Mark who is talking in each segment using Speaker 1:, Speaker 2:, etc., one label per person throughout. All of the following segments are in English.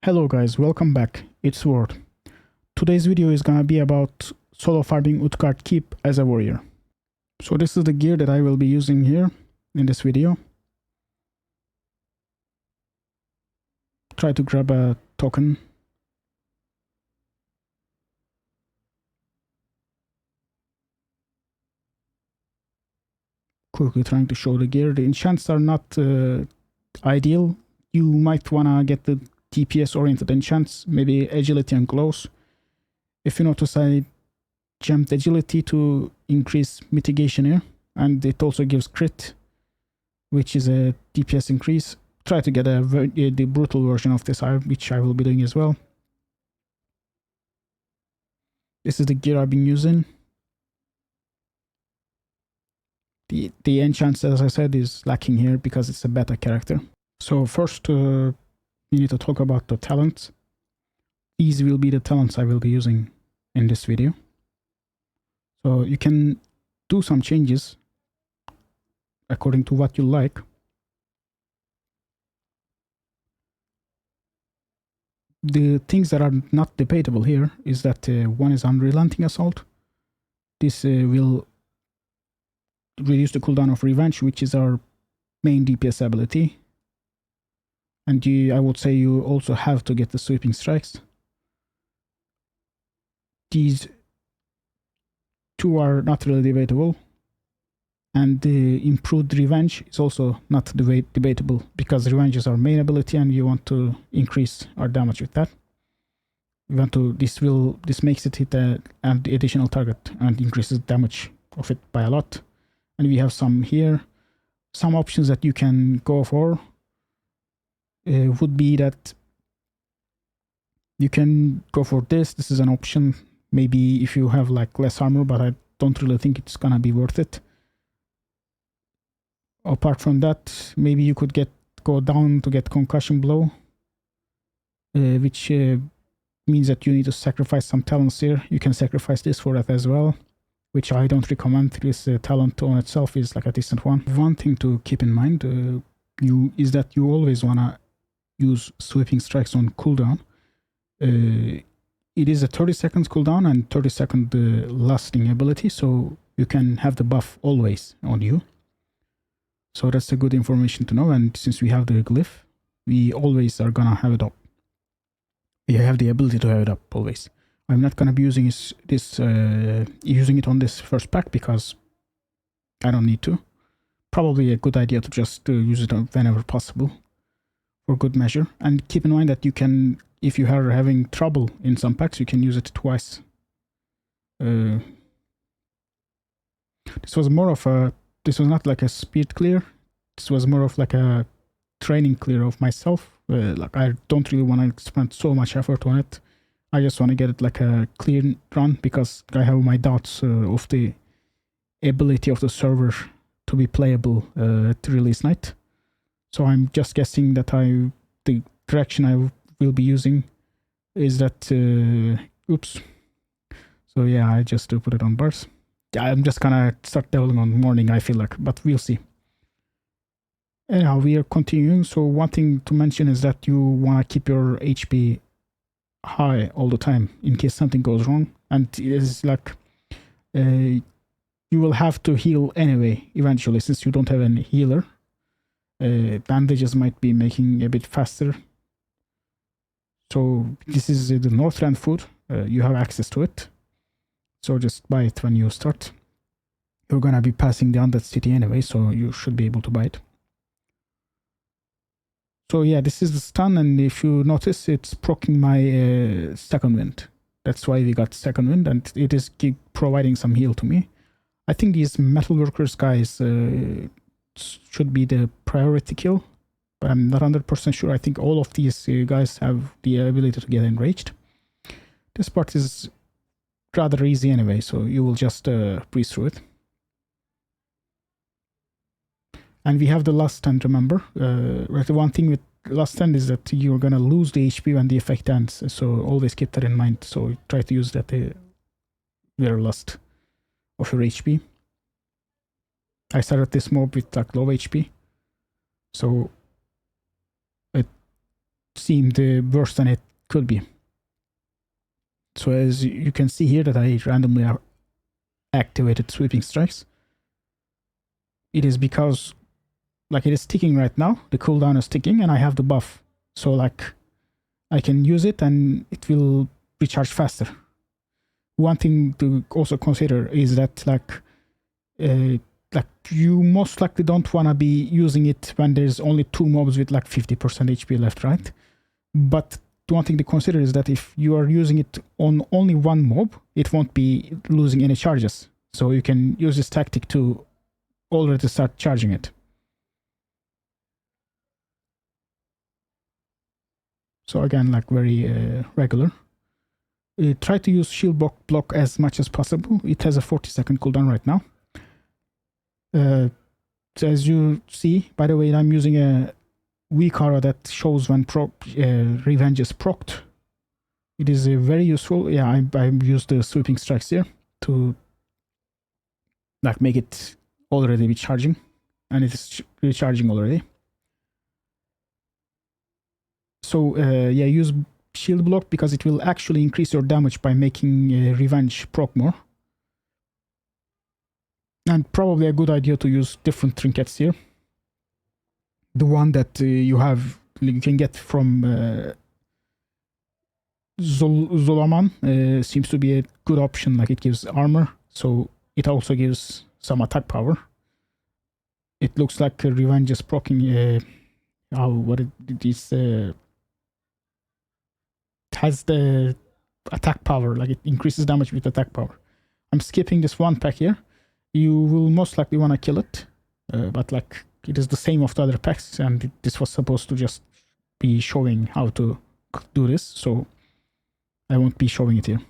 Speaker 1: Hello guys, welcome back. It's Word. Today's video is gonna be about solo farming Utgarde Keep as a warrior. So this is the gear that I will be using here in this video. Try to grab a token. Quickly trying to show the gear. The enchants are not ideal. You might wanna get the DPS oriented enchants, maybe agility and close. If you notice, I jumped agility to increase mitigation here, and it also gives crit, which is a DPS increase. Try to get the brutal version of this, which I will be doing as well. This is the gear I've been using. The enchants, as I said, is lacking here because it's a beta character. So first, we need to talk about the talents. These will be the talents I will be using in this video. So you can do some changes according to what you like. The things that are not debatable here is that one is Unrelenting Assault. This will reduce the cooldown of Revenge, which is our main DPS ability. And I would say you also have to get the Sweeping Strikes. These two are not really debatable. And the improved Revenge is also not debatable because Revenge is our main ability and you want to increase our damage with that. We want to, this makes it hit an additional target and increases damage of it by a lot. And we have some here. Some options that you can go for would be that you can go for this. This is an option. Maybe if you have like less armor, but I don't really think it's gonna be worth it. Apart from that, maybe you could go down to get Concussion Blow, which means that you need to sacrifice some talents here. You can sacrifice this for that as well, which I don't recommend. This talent on itself is like a decent one. One thing to keep in mind is that you always want to use Sweeping Strikes on cooldown. It is a 30 seconds cooldown and 30 second lasting ability, so you can have the buff always on you. So that's a good information to know, and since we have the glyph, we always are gonna have it up. We have the ability to have it up always. I'm not gonna be using using it on this first pack because I don't need to. Probably a good idea to just use it whenever possible for good measure. And keep in mind that you can, if you are having trouble in some packs, you can use it twice. This was more of a, this was not like a speed clear. This was more of like a training clear of myself. Like I don't really want to spend so much effort on it. I just want to get it like a clean run because I have my doubts of the ability of the server to be playable at release night. So I'm just guessing that the direction I will be using is that, oops. So yeah, I just put it on bars. I'm just gonna start developing on morning, I feel like, but we'll see. Anyhow, we are continuing. So one thing to mention is that you want to keep your HP high all the time in case something goes wrong. And it is like you will have to heal anyway eventually since you don't have any healer. Bandages might be making a bit faster. So this is the Northrend food. You have access to it. So just buy it when you start. You're gonna be passing the Undead City anyway, so you should be able to buy it. So yeah, this is the stun, and if you notice, it's proccing my second wind. That's why we got second wind, and it is providing some heal to me. I think these metalworkers guys should be the priority kill, but I'm not 100% sure. I think all of these guys have the ability to get enraged. This part is rather easy anyway, so you will just breeze through it. And we have the last stand, remember? The one thing with last stand is that you're gonna lose the HP when the effect ends, so always keep that in mind. So try to use that very last of your HP. I started this mob with like low HP, so seemed worse than it could be. So as you can see here that I randomly activated sweeping strikes. It is because like it is ticking right now, the cooldown is ticking and I have the buff. So like I can use it and it will recharge faster. One thing to also consider is that like you most likely don't want to be using it when there's only 2 mobs with like 50% HP left, right? But one thing to consider is that if you are using it on only one mob, it won't be losing any charges. So you can use this tactic to already start charging it. So again, like very regular. Try to use shield block as much as possible. It has a 40-second cooldown right now. So as you see, by the way, I'm using a weak aura that shows when revenge is procced. It is very useful. Yeah, I used the sweeping strikes here to like make it already be charging, and it is recharging already. So yeah, use shield block because it will actually increase your damage by making revenge proc more. And probably a good idea to use different trinkets here. The one that you can get from Zolaman seems to be a good option. Like it gives armor, so it also gives some attack power. It looks like revenge is proccing. What it is has the attack power. Like it increases damage with attack power. I'm skipping this one pack here. You will most likely want to kill it, but like it is the same of the other packs, and this was supposed to just be showing how to do this, so I won't be showing it here.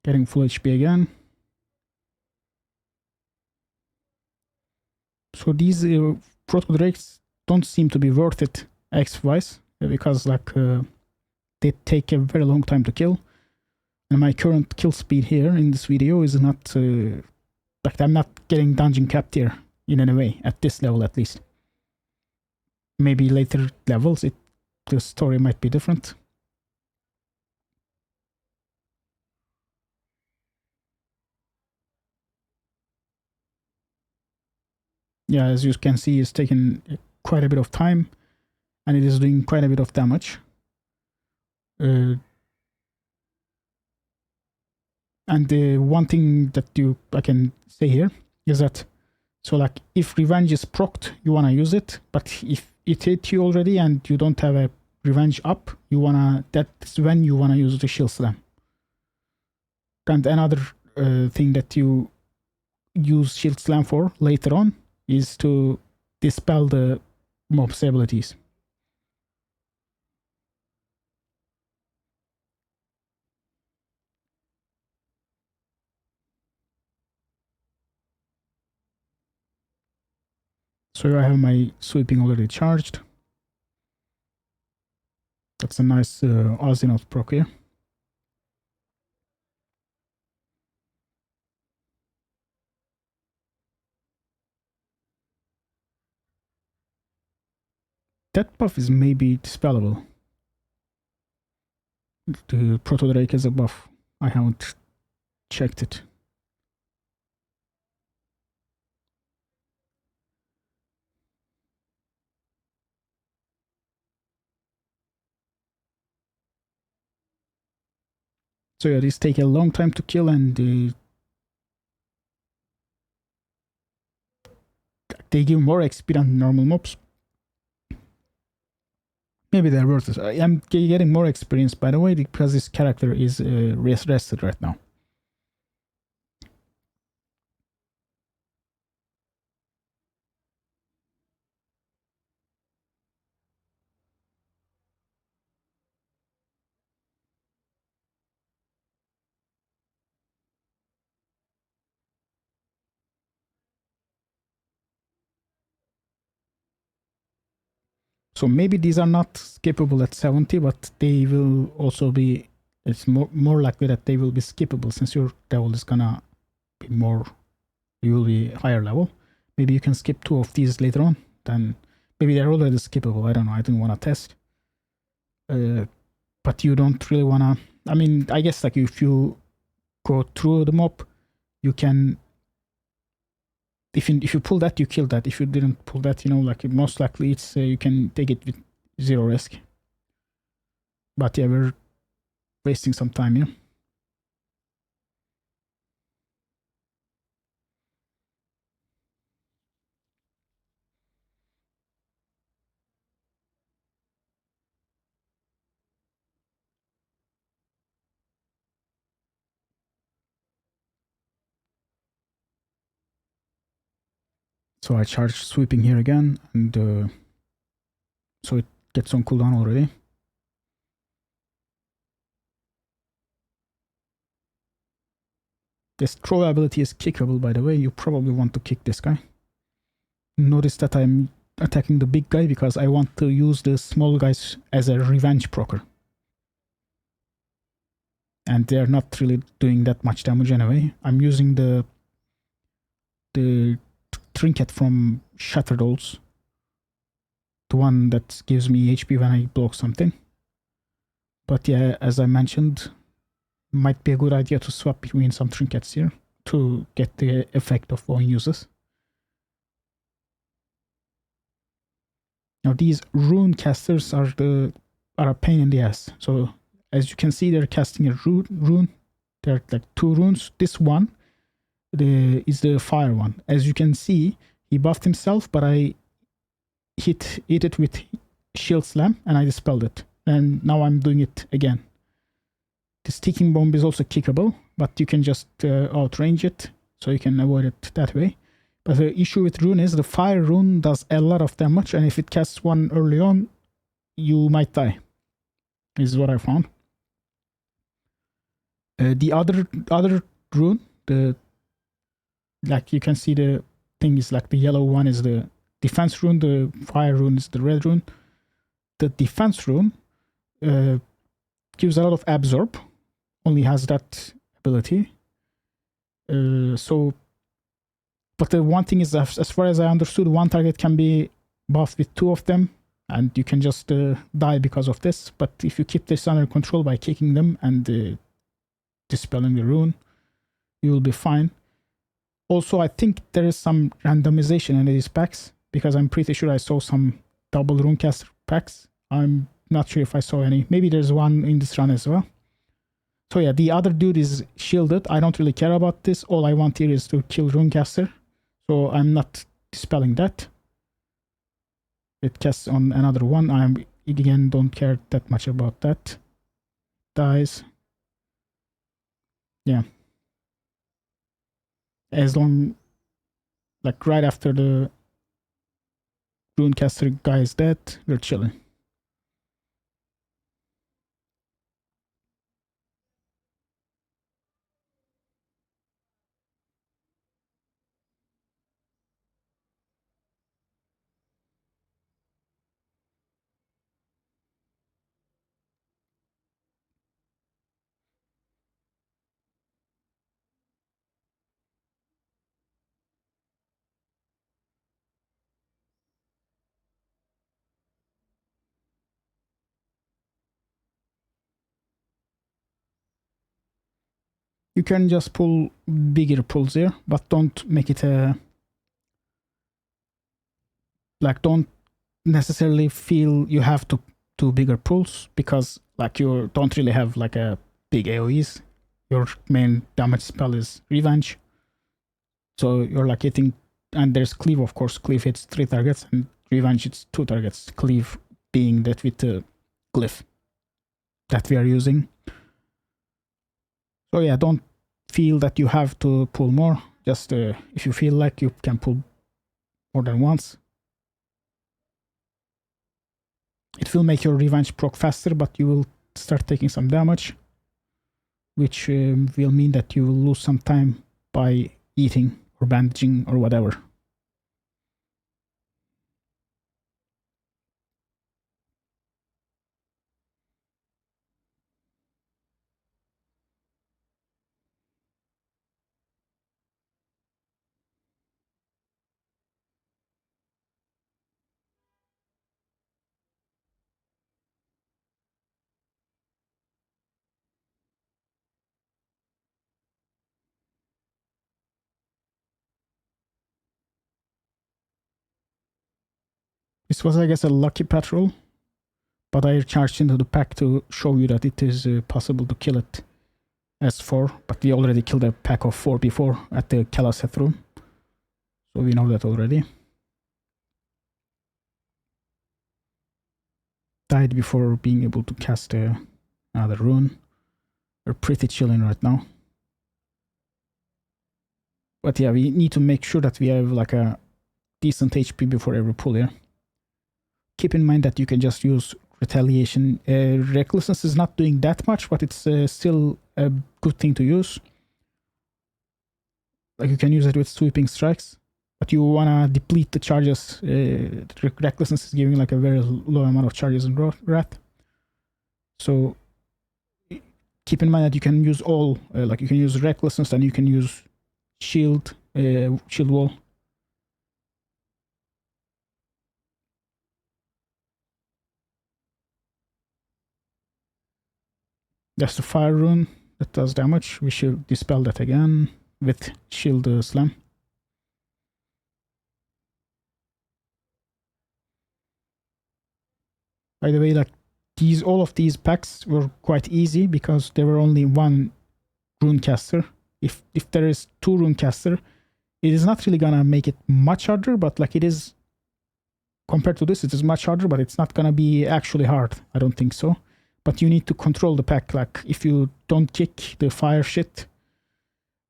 Speaker 1: Getting full HP again. So these Proto Drakes don't seem to be worth it X-wise, because like they take a very long time to kill. And my current kill speed here in this video is not like I'm not getting dungeon capped here in any way, at this level at least. Maybe later levels the story might be different. Yeah, as you can see, it's taking quite a bit of time, and it is doing quite a bit of damage. And the one thing that I can say here is that, so like if revenge is procced, you want to use it, but if it hit you already and you don't have a revenge up, that's when you wanna use the shield slam. And another thing that you use shield slam for later on is to dispel the mob's abilities. So I have my sweeping already charged. That's a nice Azinot proc here. That buff is maybe dispellable. The Proto Drake is a buff. I haven't checked it. So yeah, these take a long time to kill, and they give more XP than normal mobs. Maybe they're worth it. I'm getting more experience, by the way, because this character is rested right now. So maybe these are not skippable at 70, but they will also be it's more likely that they will be skippable since your level is gonna be more, you will be higher level. Maybe you can skip 2 of these later on. Then maybe they're already skippable. I don't know. I didn't want to test. But you don't really want to. I mean, I guess like if you go through the mob, you can. If you pull that, you kill that. If you didn't pull that, like most likely it's you can take it with 0 risk. But yeah, we're wasting some time here. So I charge sweeping here again, and so it gets on cooldown already. This throw ability is kickable, by the way. You probably want to kick this guy. Notice that I'm attacking the big guy because I want to use the small guys as a revenge procer. And they're not really doing that much damage anyway. I'm using the trinket from Shattered Dolls. The one that gives me HP when I block something. But yeah, as I mentioned, might be a good idea to swap between some trinkets here to get the effect of Owen uses. Now these rune casters are a pain in the ass. So as you can see, they're casting a rune. There are like 2 runes. This one is the fire one. As you can see, he buffed himself, but I hit it with shield slam and I dispelled it. And now I'm doing it again. The sticking bomb is also kickable, but you can just outrange it, so you can avoid it that way. But the issue with rune is the fire rune does a lot of damage, and if it casts one early on, you might die. This is what I found. The other rune, like you can see the thing is like the yellow one is the defense rune, the fire rune is the red rune. The defense rune gives a lot of absorb, only has that ability. But the one thing is, as far as I understood, one target can be buffed with 2 of them, and you can just die because of this. But if you keep this under control by kicking them and dispelling the rune, you will be fine. Also, I think there is some randomization in these packs, because I'm pretty sure I saw some double runecaster packs. I'm not sure if I saw any. Maybe there's one in this run as well. So yeah, the other dude is shielded. I don't really care about this. All I want here is to kill Runecaster. So I'm not dispelling that. It casts on another one. I again don't care that much about that. Dies. Yeah. As long, like right after the Runecaster guy is dead, we're chilling. You can just pull bigger pulls here, but don't make it don't necessarily feel you have to do bigger pulls, because like you don't really have like a big AoEs. Your main damage spell is Revenge. So you're like hitting, and there's Cleave, of course. Cleave hits 3 targets, and Revenge hits 2 targets. Cleave being that with the glyph that we are using. So yeah, don't feel that you have to pull more. Just if you feel like you can pull more than once. It will make your Revenge proc faster, but you will start taking some damage, which will mean that you will lose some time by eating or bandaging or whatever. This was, I guess, a lucky patrol, but I charged into the pack to show you that it is possible to kill it as 4, but we already killed a pack of 4 before at the Kalaseth room, so we know that already. Died before being able to cast another rune. We're pretty chilling right now. But yeah, we need to make sure that we have like a decent HP before every pull here. Keep in mind that you can just use retaliation. Recklessness is not doing that much, but it's still a good thing to use. Like you can use it with sweeping strikes, but you wanna deplete the charges. Recklessness is giving like a very low amount of charges in Wrath. So keep in mind that you can use all, like you can use recklessness and you can use shield wall. That's the fire rune that does damage. We should dispel that again with shield slam. By the way, like all of these packs were quite easy because there were only one rune caster. If there is 2 rune caster, it is not really gonna make it much harder, but like it is compared to this, it is much harder, but it's not gonna be actually hard. I don't think so. But you need to control the pack. Like if you don't kick the fire shit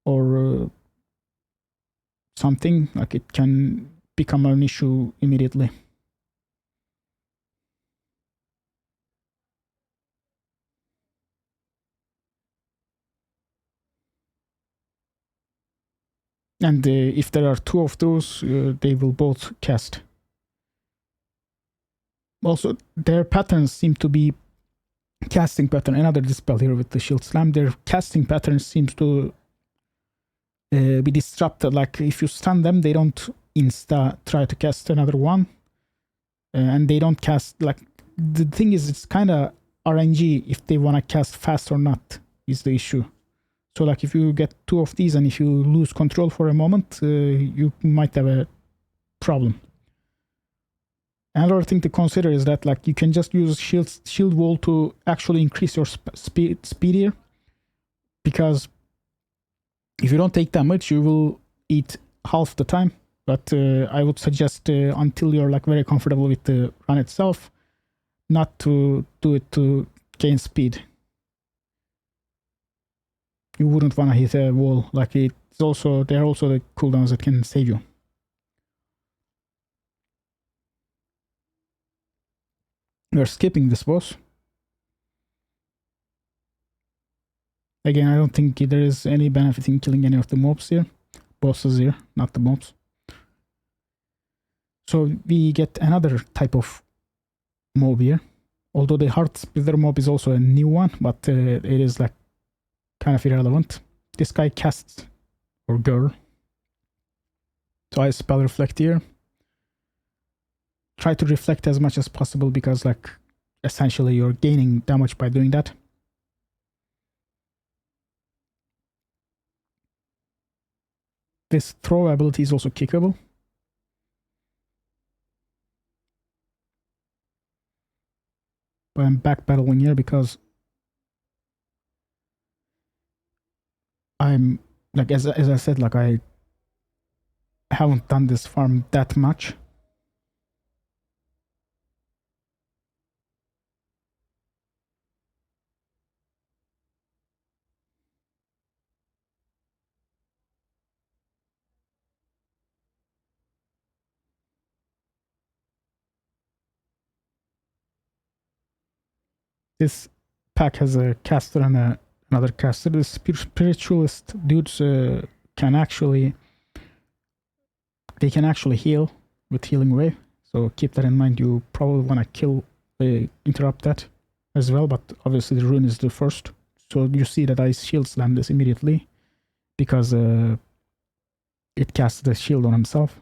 Speaker 1: or something, like it can become an issue immediately. And if there are 2 of those, they will both cast. Also, their patterns seem to be casting pattern. Another dispel here with the shield slam. Their casting pattern seems to be disrupted. Like if you stun them, they don't insta try to cast another one, and they don't cast. Like the thing is, it's kind of RNG if they want to cast fast or not is the issue. So like if you get 2 of these and if you lose control for a moment, you might have a problem. Another thing to consider is that like you can just use shield wall to actually increase your speed here, because if you don't take damage, you will eat half the time. But I would suggest until you're like very comfortable with the run itself, not to do it to gain speed. You wouldn't want to hit a wall. Like it's also there are also the cooldowns that can save you. We're skipping this boss. Again, I don't think there is any benefit in killing any of the mobs here. Bosses here, not the mobs. So we get another type of mob here. Although the Heart Splitter mob is also a new one, but it is like kind of irrelevant. This guy casts, or girl. So I spell reflect here. Try to reflect as much as possible because like essentially you're gaining damage by doing that. This throw ability is also kickable. But I'm backpedaling here because I'm like as I said, like I haven't done this farm that much. This pack has a caster and another caster. The spiritualist dudes can actually heal with healing wave. So keep that in mind. You probably want to interrupt that as well. But obviously the rune is the first. So you see that I shield slam this immediately because it casts the shield on himself,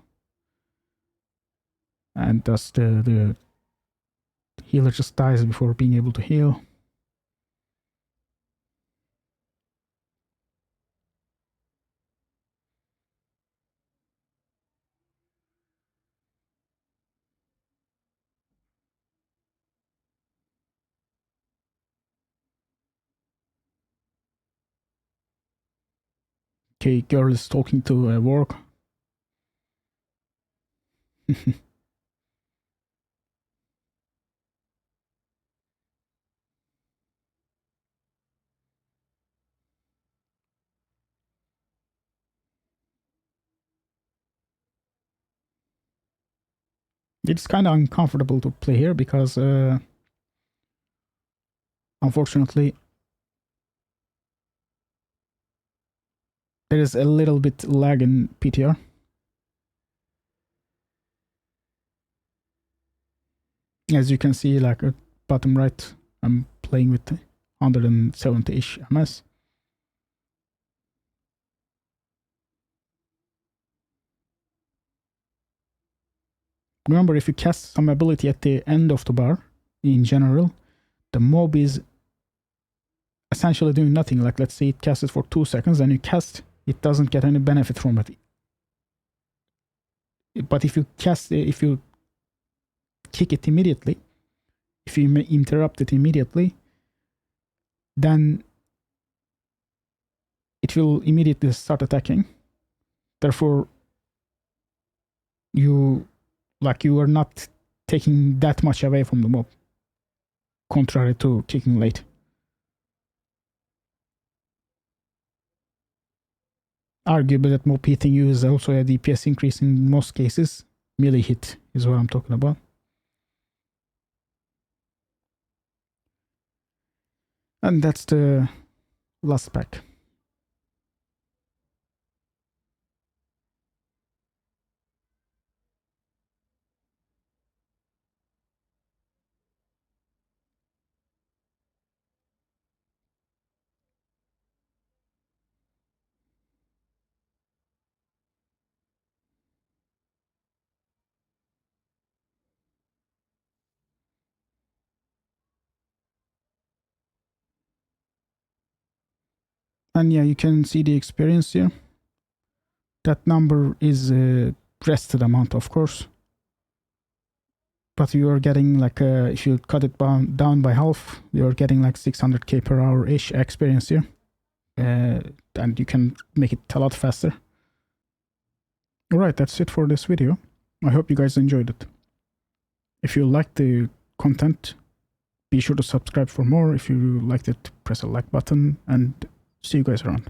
Speaker 1: and thus the healer just dies before being able to heal. Okay, girl is talking to a work. It's kind of uncomfortable to play here because unfortunately there is a little bit lag in PTR. As you can see, like at bottom right, I'm playing with 170-ish ms. Remember, if you cast some ability at the end of the bar, in general, the mob is essentially doing nothing. Like, let's say it casts it for 2 seconds, and you cast, it doesn't get any benefit from it. But if you kick it immediately, if you interrupt it immediately, then it will immediately start attacking. Therefore, you are not taking that much away from the mob, contrary to kicking late. Arguably, that mob hitting you is also a DPS increase in most cases. Melee hit is what I'm talking about. And that's the last pack. And yeah, you can see the experience here. That number is a rested amount, of course. But you are getting like, if you cut it down by half, you're getting like 600k per hour-ish experience here. And you can make it a lot faster. Alright, that's it for this video. I hope you guys enjoyed it. If you liked the content, be sure to subscribe for more. If you liked it, press a like button, and see you guys around.